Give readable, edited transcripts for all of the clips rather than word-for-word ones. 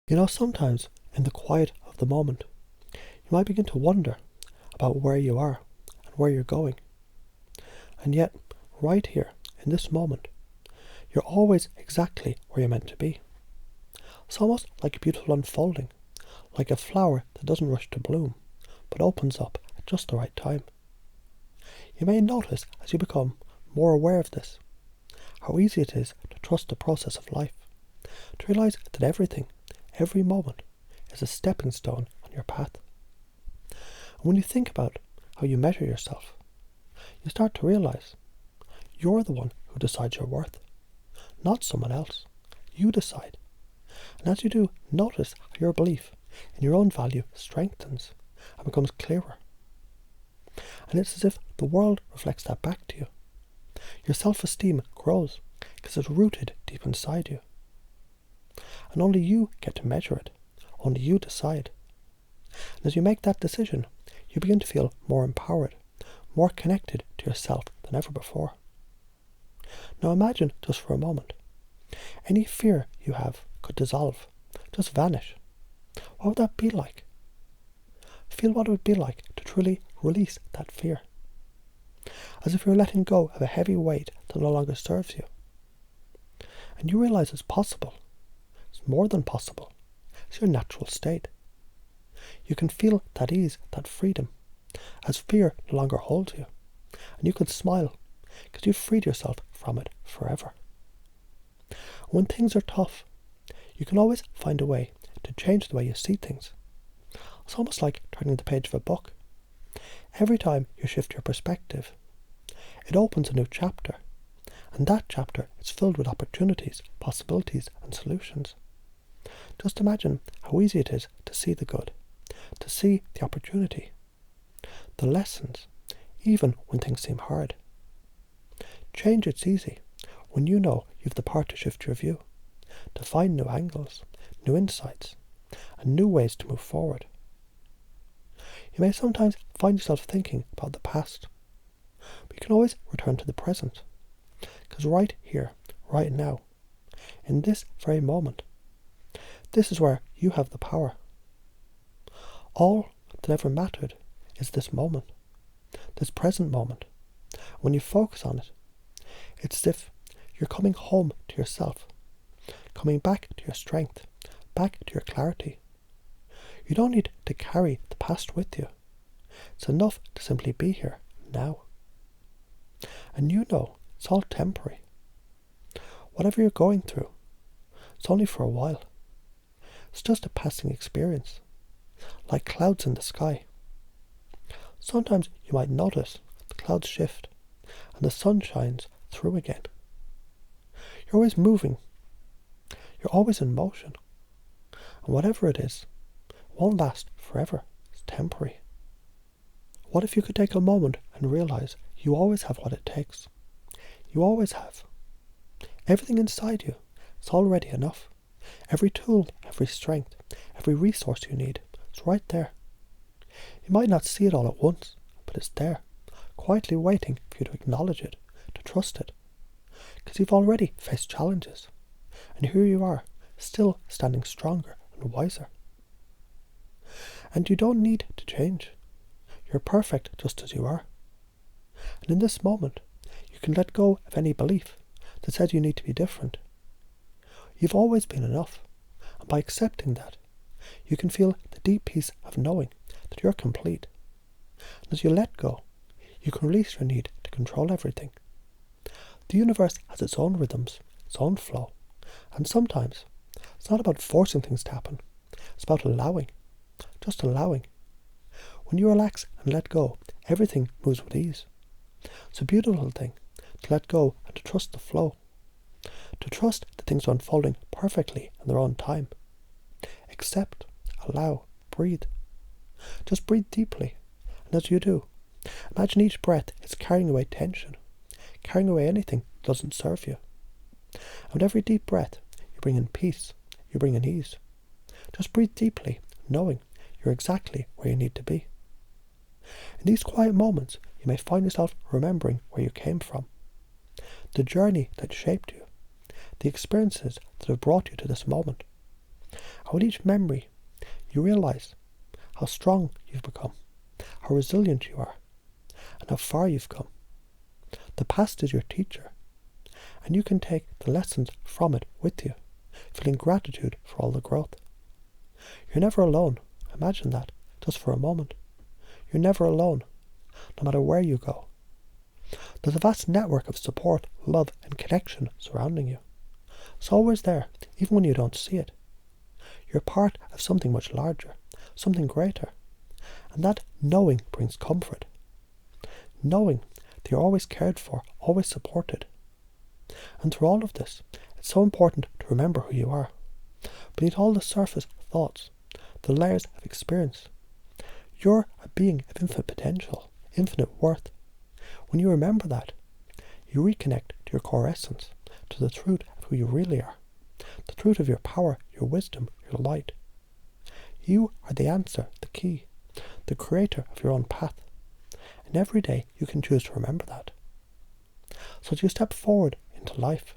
Sometimes in the quiet of the moment, you might begin to wonder about where you are and where you're going. And yet, right here, in this moment, you're always exactly where you're meant to be. It's almost like a beautiful unfolding, like a flower that doesn't rush to bloom, but opens up at just the right time. You may notice as you become more aware of this, how easy it is to trust the process of life, to realize that everything, every moment, is a stepping stone on your path. And when you think about how you measure yourself, you start to realize you're the one who decides your worth, not someone else. You decide. And as you do, notice how your belief in your own value strengthens and becomes clearer. And it's as if the world reflects that back to you. Your self-esteem grows because it's rooted deep inside you. And only you get to measure it. Only you decide. And as you make that decision, you begin to feel more empowered, more connected to yourself than ever before. Now imagine just for a moment, any fear you have could dissolve, just vanish. What would that be like? Feel what it would be like to truly release that fear. As if you're letting go of a heavy weight that no longer serves you. And you realize it's possible. It's more than possible. It's your natural state. You can feel that ease, that freedom, as fear no longer holds you. And you can smile because you've freed yourself from it forever. When things are tough, you can always find a way to change the way you see things. It's almost like turning the page of a book. Every time you shift your perspective, it opens a new chapter, and that chapter is filled with opportunities, possibilities, and solutions. Just imagine how easy it is to see the good, to see the opportunity, the lessons, even when things seem hard. Change it's easy when you know you've the power to shift your view, to find new angles, new insights, and new ways to move forward. You may sometimes find yourself thinking about the past, but you can always return to the present, because right here, right now, in this very moment, this is where you have the power. All that ever mattered is this moment, this present moment. When you focus on it, it's as if you're coming home to yourself, coming back to your strength, back to your clarity. You don't need to carry the past with you. It's enough to simply be here now. And you know it's all temporary. Whatever you're going through, it's only for a while. It's just a passing experience, like clouds in the sky. Sometimes you might notice the clouds shift and the sun shines through again. You're always moving. You're always in motion. And whatever it is, it won't last forever. It's temporary. What if you could take a moment and realize you always have what it takes? You always have. Everything inside you is already enough. Every tool, every strength, every resource you need is right there. You might not see it all at once, but it's there, quietly waiting for you to acknowledge it, to trust it. Because you've already faced challenges, and here you are, still standing stronger and wiser. And you don't need to change. You're perfect just as you are. And in this moment, you can let go of any belief that says you need to be different. You've always been enough, and by accepting that, you can feel the deep peace of knowing that you're complete. And as you let go, you can release your need to control everything. The universe has its own rhythms, its own flow, and sometimes it's not about forcing things to happen. It's about allowing, just allowing. When you relax and let go, everything moves with ease. It's a beautiful thing to let go and to trust the flow. To trust that things are unfolding perfectly in their own time. Accept, allow, breathe. Just breathe deeply, and as you do, imagine each breath is carrying away tension, carrying away anything that doesn't serve you. And with every deep breath, you bring in peace, you bring in ease. Just breathe deeply, knowing you're exactly where you need to be. In these quiet moments, you may find yourself remembering where you came from, the journey that shaped you, the experiences that have brought you to this moment. And with each memory, you realize how strong you've become, how resilient you are, and how far you've come. The past is your teacher, and you can take the lessons from it with you, feeling gratitude for all the growth. You're never alone. Imagine that, just for a moment. You're never alone, no matter where you go. There's a vast network of support, love, and connection surrounding you. It's always there, even when you don't see it. You're part of something much larger, something greater, and that knowing brings comfort. Knowing that you're always cared for, always supported. And through all of this, it's so important to remember who you are. Beneath all the surface thoughts, the layers of experience, you're a being of infinite potential, infinite worth. When you remember that, you reconnect to your core essence, to the truth of who you really are, the truth of your power, your wisdom, your light. You are the answer, the key, the creator of your own path. And every day you can choose to remember that. So as you step forward into life,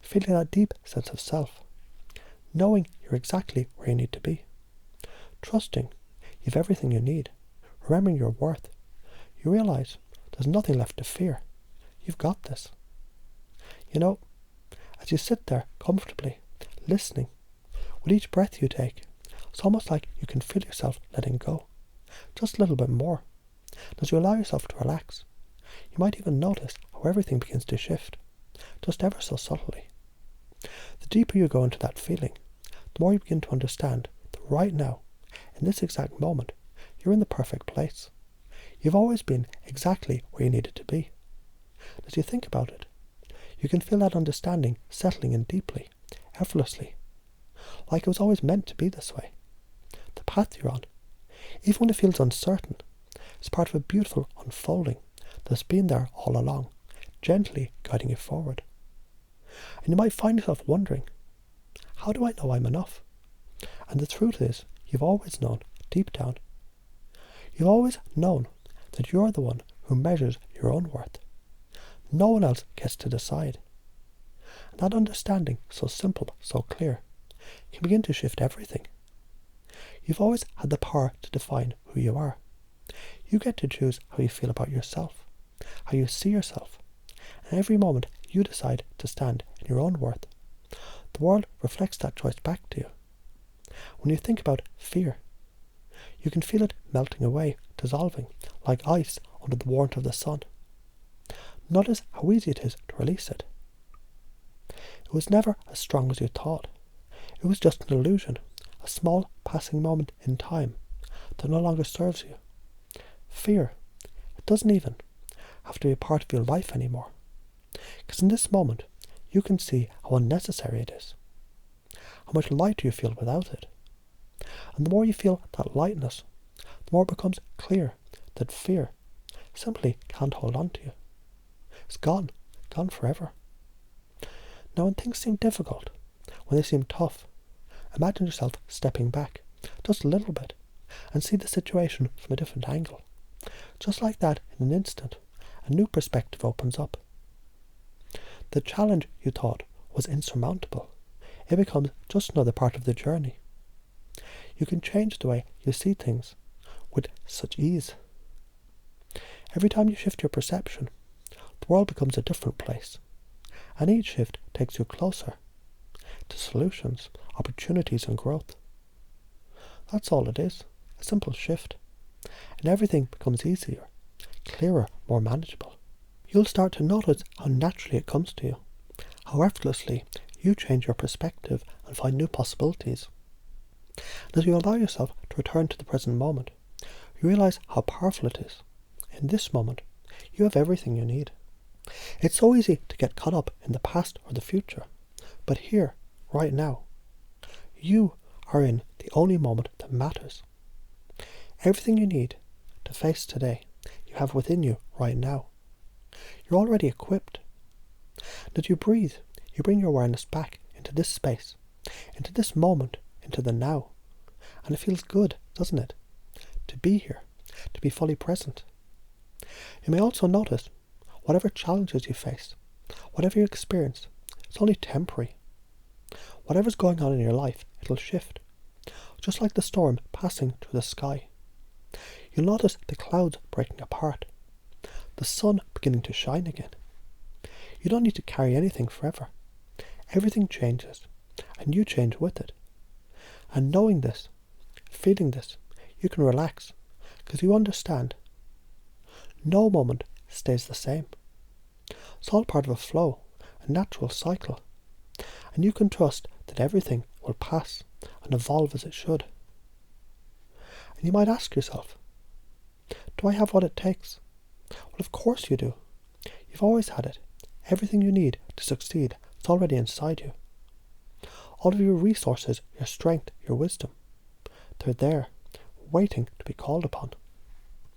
feeling that deep sense of self, knowing you're exactly where you need to be, trusting you've everything you need, remembering your worth, you realize there's nothing left to fear. You've got this. You know, as you sit there comfortably, listening, with each breath you take, it's almost like you can feel yourself letting go, just a little bit more. As you allow yourself to relax, you might even notice how everything begins to shift, just ever so subtly. The deeper you go into that feeling, the more you begin to understand that right now, in this exact moment, you're in the perfect place. You've always been exactly where you needed to be. As you think about it, you can feel that understanding settling in deeply, effortlessly, like it was always meant to be this way. The path you're on, even when it feels uncertain, is part of a beautiful unfolding that's been there all along, gently guiding you forward. And you might find yourself wondering, how do I know I'm enough? And the truth is, you've always known, deep down. You've always known that you're the one who measures your own worth. No one else gets to decide. And that understanding, so simple, so clear, can begin to shift everything. You've always had the power to define who you are. You get to choose how you feel about yourself, how you see yourself, and every moment you decide to stand in your own worth, the world reflects that choice back to you. When you think about fear, you can feel it melting away, dissolving, like ice under the warmth of the sun. Notice how easy it is to release it. It was never as strong as you thought. It was just an illusion, a small passing moment in time that no longer serves you. Fear, it doesn't even have to be a part of your life anymore. Because in this moment, you can see how unnecessary it is, how much lighter you feel without it. And the more you feel that lightness, the more it becomes clear that fear simply can't hold on to you. It's gone forever. Now when things seem difficult, when they seem tough, imagine yourself stepping back, just a little bit, and see the situation from a different angle. Just like that, in an instant, a new perspective opens up. The challenge you thought was insurmountable, it becomes just another part of the journey. You can change the way you see things with such ease. Every time you shift your perception, the world becomes a different place, and each shift takes you closer to solutions, opportunities and growth. That's all it is, a simple shift, and everything becomes easier, clearer, more manageable. You'll start to notice how naturally it comes to you, how effortlessly you change your perspective and find new possibilities. And as you allow yourself to return to the present moment, you realize how powerful it is. In this moment, you have everything you need. It's so easy to get caught up in the past or the future, but here, right now, you are in the only moment that matters. Everything you need to face today, you have within you right now. You're already equipped. And as you breathe, you bring your awareness back into this space, into this moment, into the now. And it feels good, doesn't it? To be here, to be fully present. You may also notice whatever challenges you face, whatever you experience, it's only temporary. whatever's going on in your life, it'll shift. Just like the storm passing through the sky. You'll notice the clouds breaking apart, the sun beginning to shine again. You don't need to carry anything forever. Everything changes, and you change with it. And knowing this, feeling this, you can relax, because you understand. No moment stays the same. It's all part of a flow, a natural cycle. And you can trust that everything will pass and evolve as it should. And you might ask yourself, do I have what it takes? Well, of course you do. You've always had it. Everything you need to succeed is already inside you. All of your resources, your strength, your wisdom, they're there, waiting to be called upon.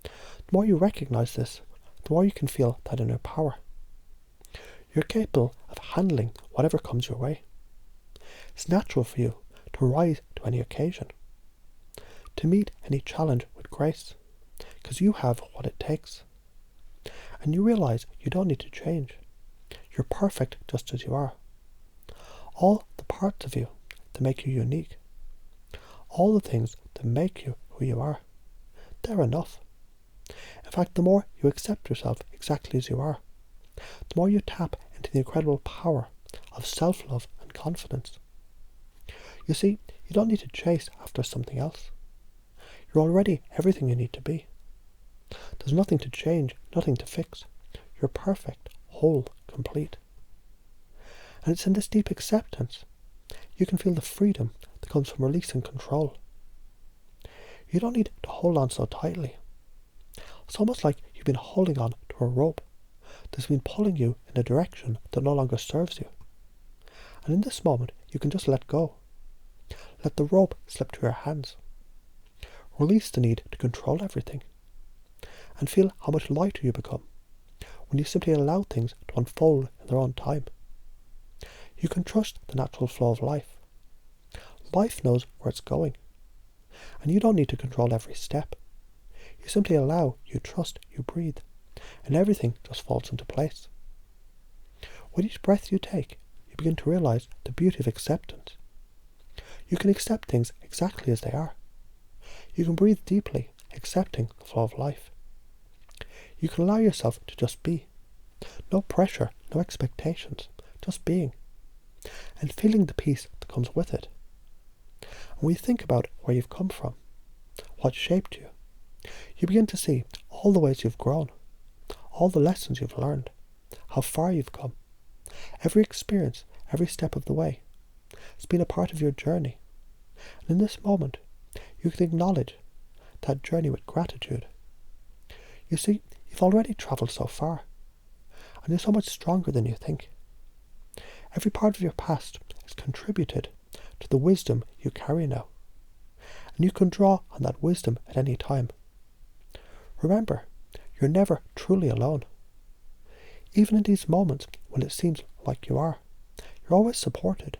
The more you recognize this, the more you can feel that inner power. You're capable of handling whatever comes your way. It's natural for you to rise to any occasion, to meet any challenge with grace, because you have what it takes. And you realize you don't need to change. You're perfect just as you are. All the parts of you that make you unique, all the things that make you who you are, they're enough. In fact, the more you accept yourself exactly as you are, the more you tap into the incredible power of self-love and confidence. You see, you don't need to chase after something else. You're already everything you need to be. There's nothing to change, nothing to fix. You're perfect, whole, complete. And it's in this deep acceptance you can feel the freedom that comes from releasing control. You don't need to hold on so tightly. It's almost like you've been holding on to a rope that's been pulling you in a direction that no longer serves you. And in this moment, you can just let go. Let the rope slip through your hands. Release the need to control everything. And feel how much lighter you become when you simply allow things to unfold in their own time. You can trust the natural flow of life. Life knows where it's going. And you don't need to control every step. You simply allow, you trust, you breathe, and everything just falls into place. With each breath you take, you begin to realize the beauty of acceptance. You can accept things exactly as they are. You can breathe deeply, accepting the flow of life. You can allow yourself to just be. No pressure, no expectations, just being. And feeling the peace that comes with it. And when you think about where you've come from, what shaped you, you begin to see all the ways you've grown, all the lessons you've learned, how far you've come. Every experience, every step of the way, it's been a part of your journey. And in this moment, you can acknowledge that journey with gratitude. You see, you've already travelled so far, and you're so much stronger than you think. Every part of your past has contributed to the wisdom you carry now, and you can draw on that wisdom at any time. Remember, you're never truly alone. Even in these moments when it seems like you are, you're always supported.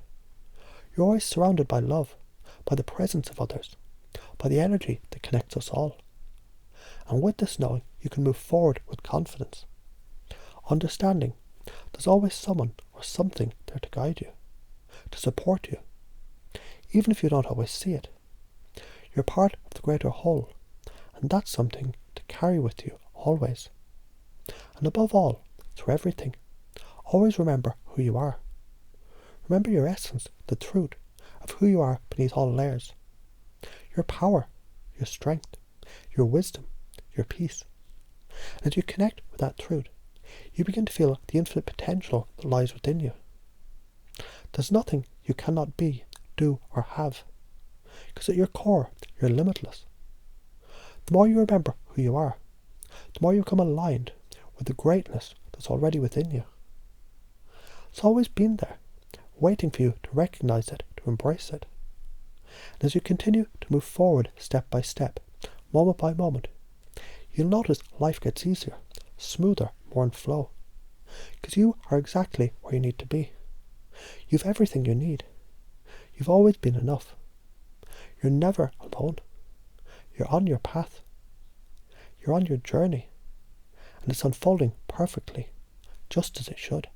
You're always surrounded by love, by the presence of others, by the energy that connects us all. And with this knowing, you can move forward with confidence, understanding there's always someone or something there to guide you, to support you, even if you don't always see it. You're part of the greater whole, and that's something to carry with you always. And above all, through everything, always remember who you are. Remember your essence, the truth of who you are beneath all layers. Your power, your strength, your wisdom, your peace. And as you connect with that truth, you begin to feel the infinite potential that lies within you. There's nothing you cannot be, do, or have, because at your core, you're limitless. The more you remember who you are, the more you become aligned with the greatness that's already within you. It's always been there, waiting for you to recognize it, to embrace it. And as you continue to move forward step by step, moment by moment, you'll notice life gets easier, smoother, more in flow. Because you are exactly where you need to be. You've everything you need. You've always been enough. You're never alone. You're on your path. You're on your journey. And it's unfolding perfectly, just as it should.